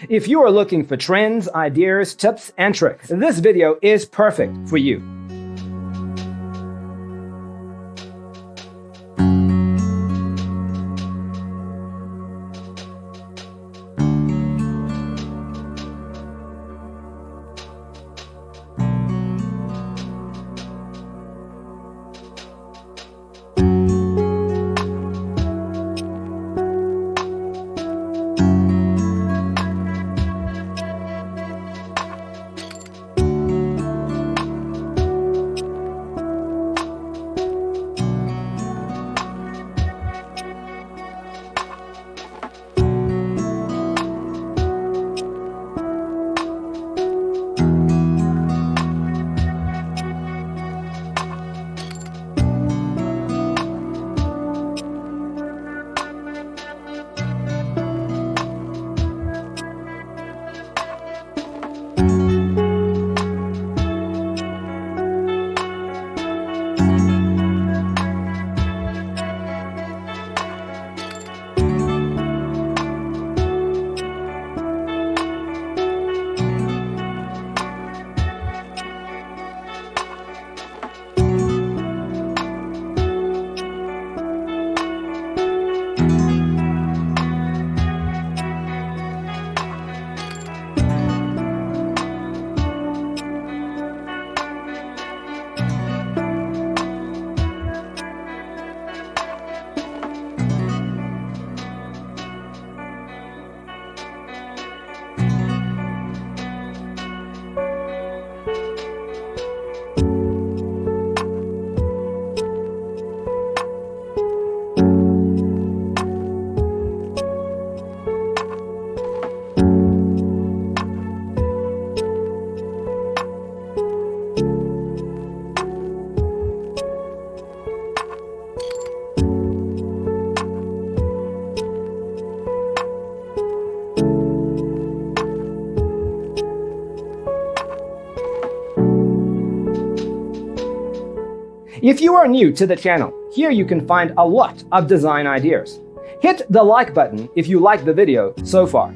If you are looking for trends, ideas, tips, and tricks, this video is perfect for you. If you are new to the channel, here you can find a lot of design ideas. Hit the like button if you like the video so far.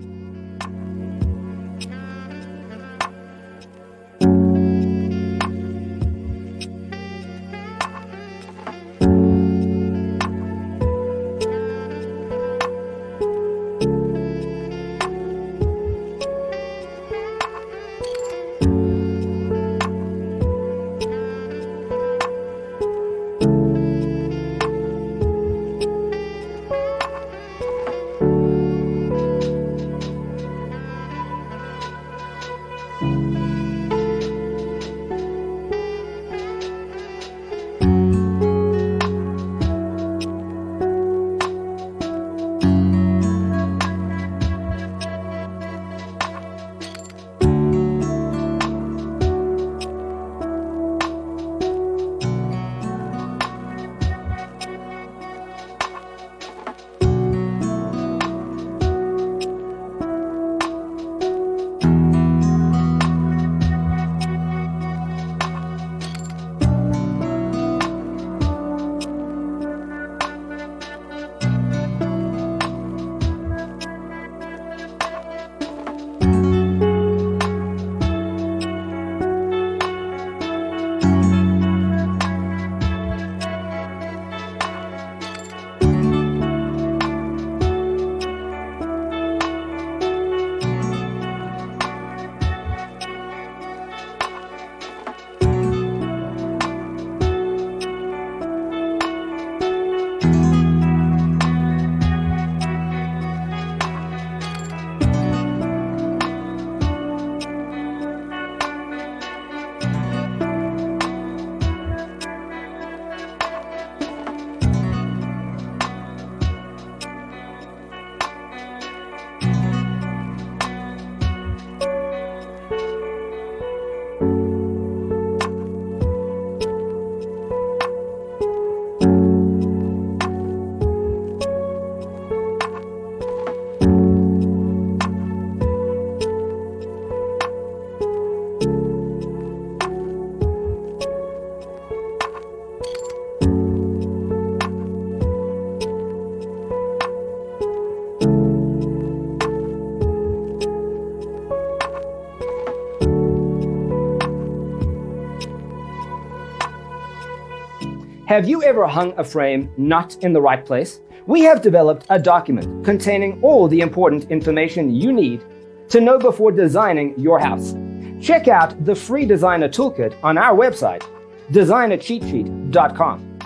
Have you ever hung a frame not in the right place? We have developed a document containing all the important information you need to know before designing your house. Check out the free designer toolkit on our website, designercheatsheet.com.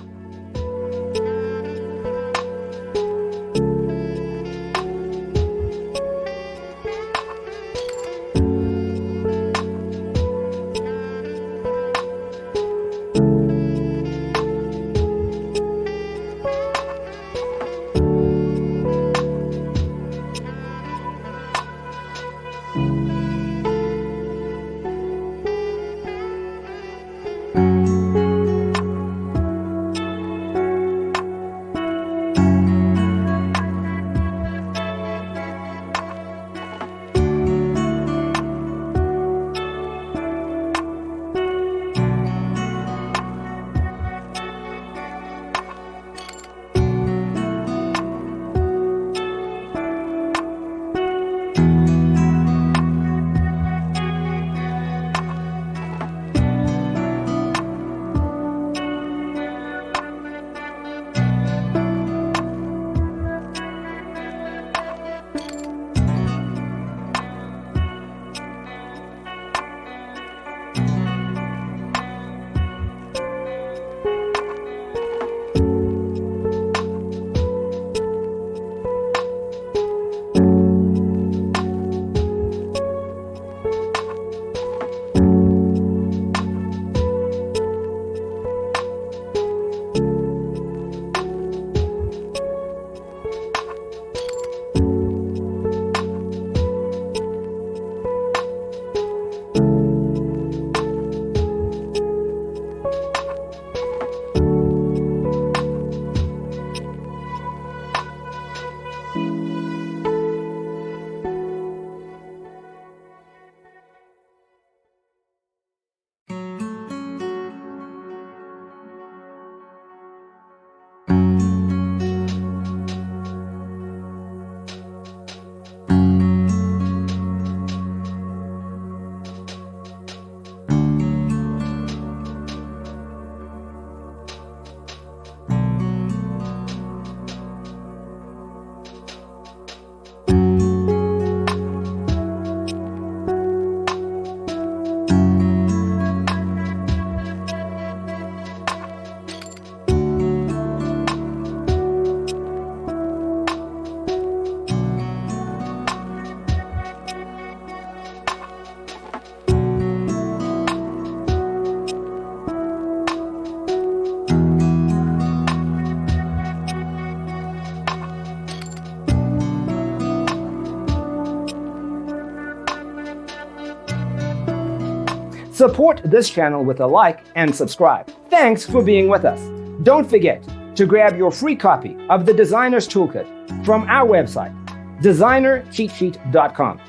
Support this channel with a like and subscribe. Thanks for being with us. Don't forget to grab your free copy of the Designer's Toolkit from our website, designercheatsheet.com.